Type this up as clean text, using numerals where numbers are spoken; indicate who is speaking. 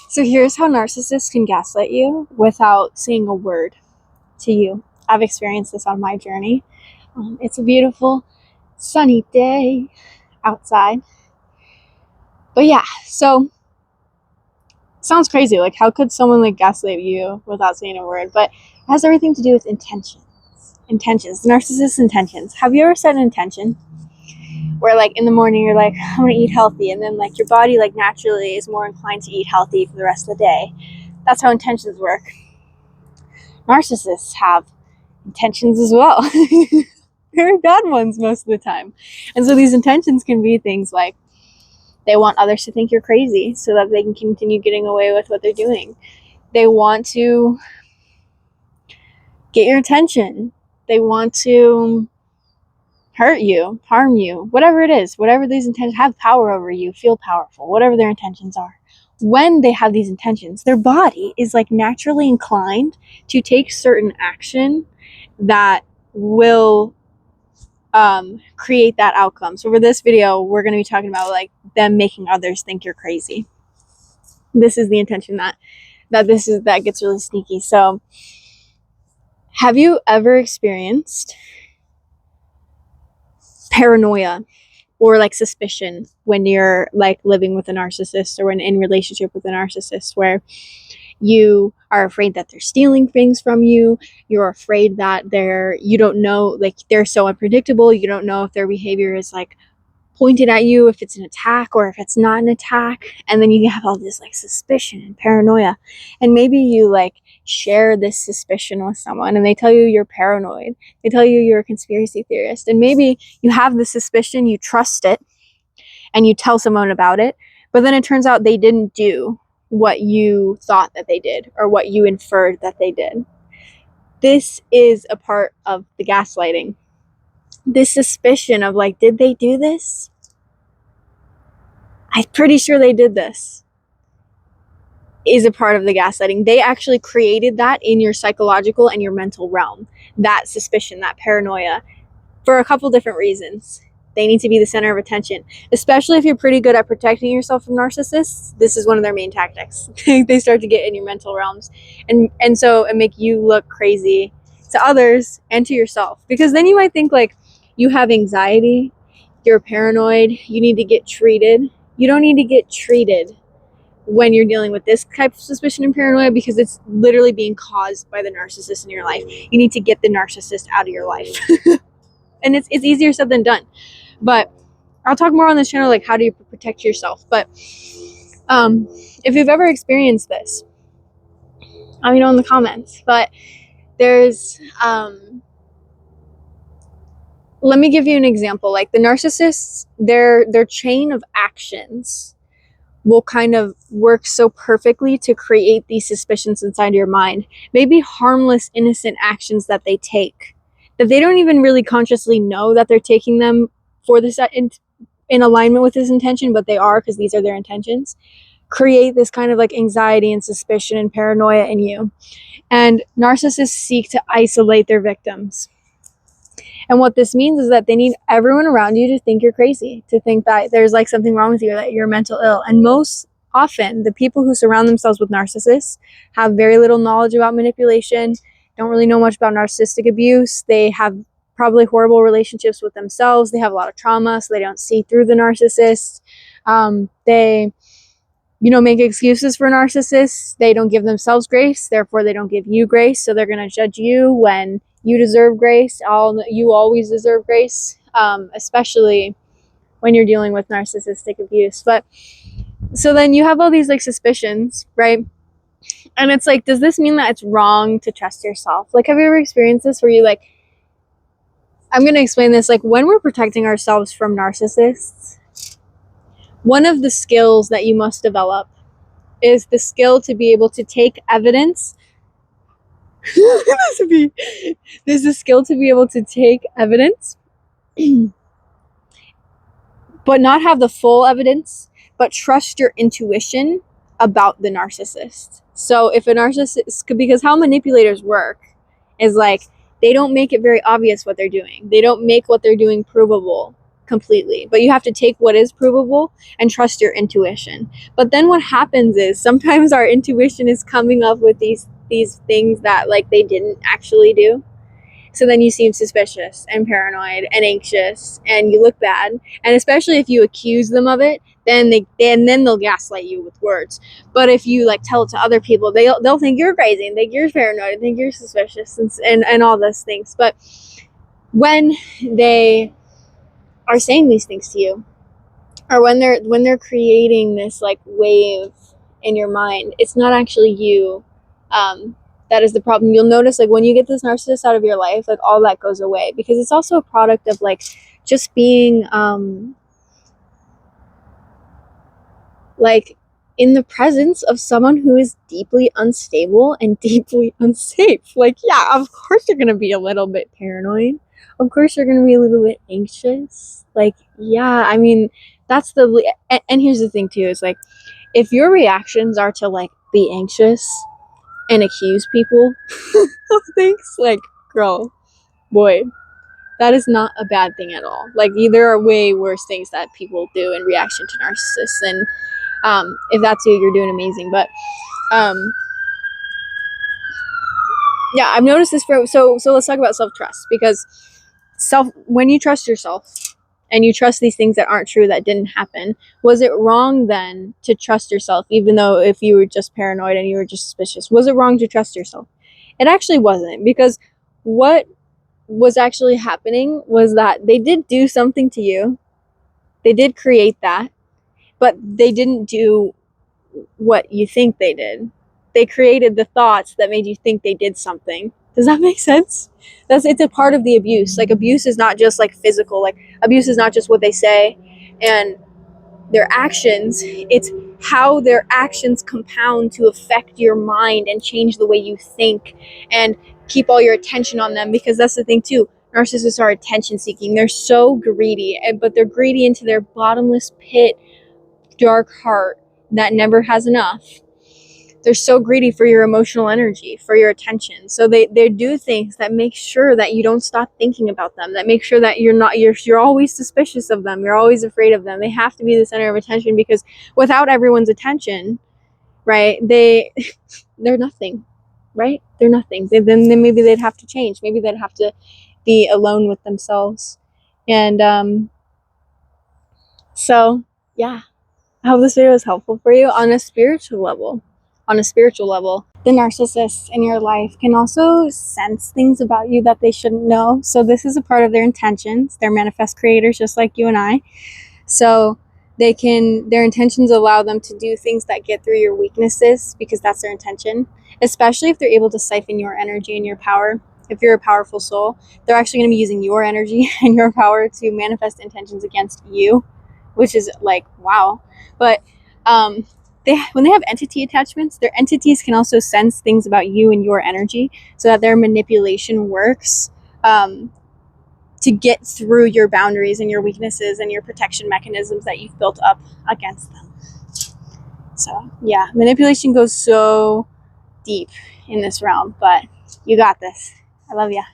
Speaker 1: So here's how narcissists can gaslight you without saying a word to you. I've experienced this on my journey. It's a beautiful sunny day outside. But yeah, so sounds crazy. Like, how could someone like gaslight you without saying a word? But it has everything to do with intentions. Narcissist intentions. Have you ever set an intention where like in the morning you're like, I want to eat healthy, and then like your body like naturally is more inclined to eat healthy for the rest of the day? That's how intentions work. Narcissists have intentions as well. Very bad ones most of the time. And so these intentions can be things like they want others to think you're crazy so that they can continue getting away with what they're doing. They want to get your attention. They want to hurt you, harm you, whatever it is, whatever these intentions, have power over you, feel powerful, whatever their intentions are. When they have these intentions, their body is like naturally inclined to take certain action that will create that outcome. So for this video, we're going to be talking about like them making others think you're crazy. This is the intention that gets really sneaky. So have you ever experienced paranoia or like suspicion when you're like living with a narcissist or when in relationship with a narcissist, where you are afraid that they're stealing things from you, you're afraid that you don't know, like they're so unpredictable, you don't know if their behavior is like pointed at you, if it's an attack or if it's not an attack, and then you have all this like suspicion and paranoia, and maybe you like share this suspicion with someone and they tell you you're paranoid, they tell you you're a conspiracy theorist, and maybe you have the suspicion, you trust it, and you tell someone about it, but then it turns out they didn't do what you thought that they did or what you inferred that they did. This is a part of the gaslighting. This suspicion of like, did they do this? I'm pretty sure they did this, is a part of the gaslighting. They actually created that in your psychological and your mental realm, that suspicion, that paranoia, for a couple different reasons. They need to be the center of attention, especially if you're pretty good at protecting yourself from narcissists. This is one of their main tactics. They start to get in your mental realms and make you look crazy to others and to yourself, because then you might think like you have anxiety, you're paranoid, you need to get treated. You don't need to get treated when you're dealing with this type of suspicion and paranoia, because it's literally being caused by the narcissist in your life. You need to get the narcissist out of your life. And it's easier said than done. But I'll talk more on this channel, like how do you protect yourself. But if you've ever experienced this, let me know in the comments. But there's let me give you an example. Like the narcissists, their chain of actions will kind of work so perfectly to create these suspicions inside your mind. Maybe harmless, innocent actions that they take, that they don't even really consciously know that they're taking them for this in alignment with this intention, but they are, because these are their intentions, create this kind of like anxiety and suspicion and paranoia in you. And narcissists seek to isolate their victims. And what this means is that they need everyone around you to think you're crazy, to think that there's like something wrong with you, that you're mental ill. And most often, the people who surround themselves with narcissists have very little knowledge about manipulation, don't really know much about narcissistic abuse. They have probably horrible relationships with themselves. They have a lot of trauma, so they don't see through the narcissist. They make excuses for narcissists. They don't give themselves grace, therefore they don't give you grace. So they're going to judge you when you deserve grace. You always deserve grace, especially when you're dealing with narcissistic abuse. But so then you have all these like suspicions, right? And it's like, does this mean that it's wrong to trust yourself? Like, have you ever experienced this where you like, I'm going to explain this, like when we're protecting ourselves from narcissists, one of the skills that you must develop is the skill to be able to take evidence. There's a skill to be able to take evidence, but not have the full evidence, but trust your intuition about the narcissist. So if a narcissist, because how manipulators work is like, they don't make it very obvious what they're doing. They don't make what they're doing provable. completely, but you have to take what is provable and trust your intuition. But then what happens is sometimes our intuition is coming up with these things that like they didn't actually do. So then you seem suspicious and paranoid and anxious and you look bad. And especially if you accuse them of it, then they'll gaslight you with words. But if you like tell it to other people, they'll think you're crazy and think you're paranoid and think you're suspicious and all those things. But when they are saying these things to you, or when they're creating this like wave in your mind, it's not actually you that is the problem. You'll notice like when you get this narcissist out of your life, like all that goes away, because it's also a product of like just being like in the presence of someone who is deeply unstable and deeply unsafe. Like, yeah, of course you're gonna be a little bit paranoid, of course you're gonna be a little bit anxious. Like, yeah, I mean, that's the and here's the thing too, is like if your reactions are to like be anxious and accuse people of things, like, girl, boy, that is not a bad thing at all. Like, there are way worse things that people do in reaction to narcissists, and if that's you, you're doing amazing. But yeah, I've noticed this so let's talk about self-trust, because when you trust yourself and you trust these things that aren't true, that didn't happen, was it wrong then to trust yourself, even though if you were just paranoid and you were just suspicious? Was it wrong to trust yourself? It actually wasn't, because what was actually happening was that they did do something to you. They did create that, but they didn't do what you think they did. They created the thoughts that made you think they did something. Does that make sense? It's a part of the abuse. Like, abuse is not just like physical. Like, abuse is not just what they say and their actions. It's how their actions compound to affect your mind and change the way you think and keep all your attention on them. Because that's the thing too. Narcissists are attention seeking. They're so greedy, but they're greedy into their bottomless pit, dark heart that never has enough. They're so greedy for your emotional energy, for your attention. So they do things that make sure that you don't stop thinking about them, that make sure that you're always suspicious of them, you're always afraid of them. They have to be the center of attention, because without everyone's attention, right, they're nothing, right? They're nothing. Then maybe they'd have to change. Maybe they'd have to be alone with themselves. And so yeah, I hope this video is helpful for you on a spiritual level. The narcissists in your life can also sense things about you that they shouldn't know. So this is a part of their intentions. They're manifest creators just like you and I. So their intentions allow them to do things that get through your weaknesses, because that's their intention. Especially if they're able to siphon your energy and your power. If you're a powerful soul, they're actually going to be using your energy and your power to manifest intentions against you, which is like, wow. But when they have entity attachments, their entities can also sense things about you and your energy, so that their manipulation works to get through your boundaries and your weaknesses and your protection mechanisms that you've built up against them. So yeah, manipulation goes so deep in this realm, but you got this. I love ya.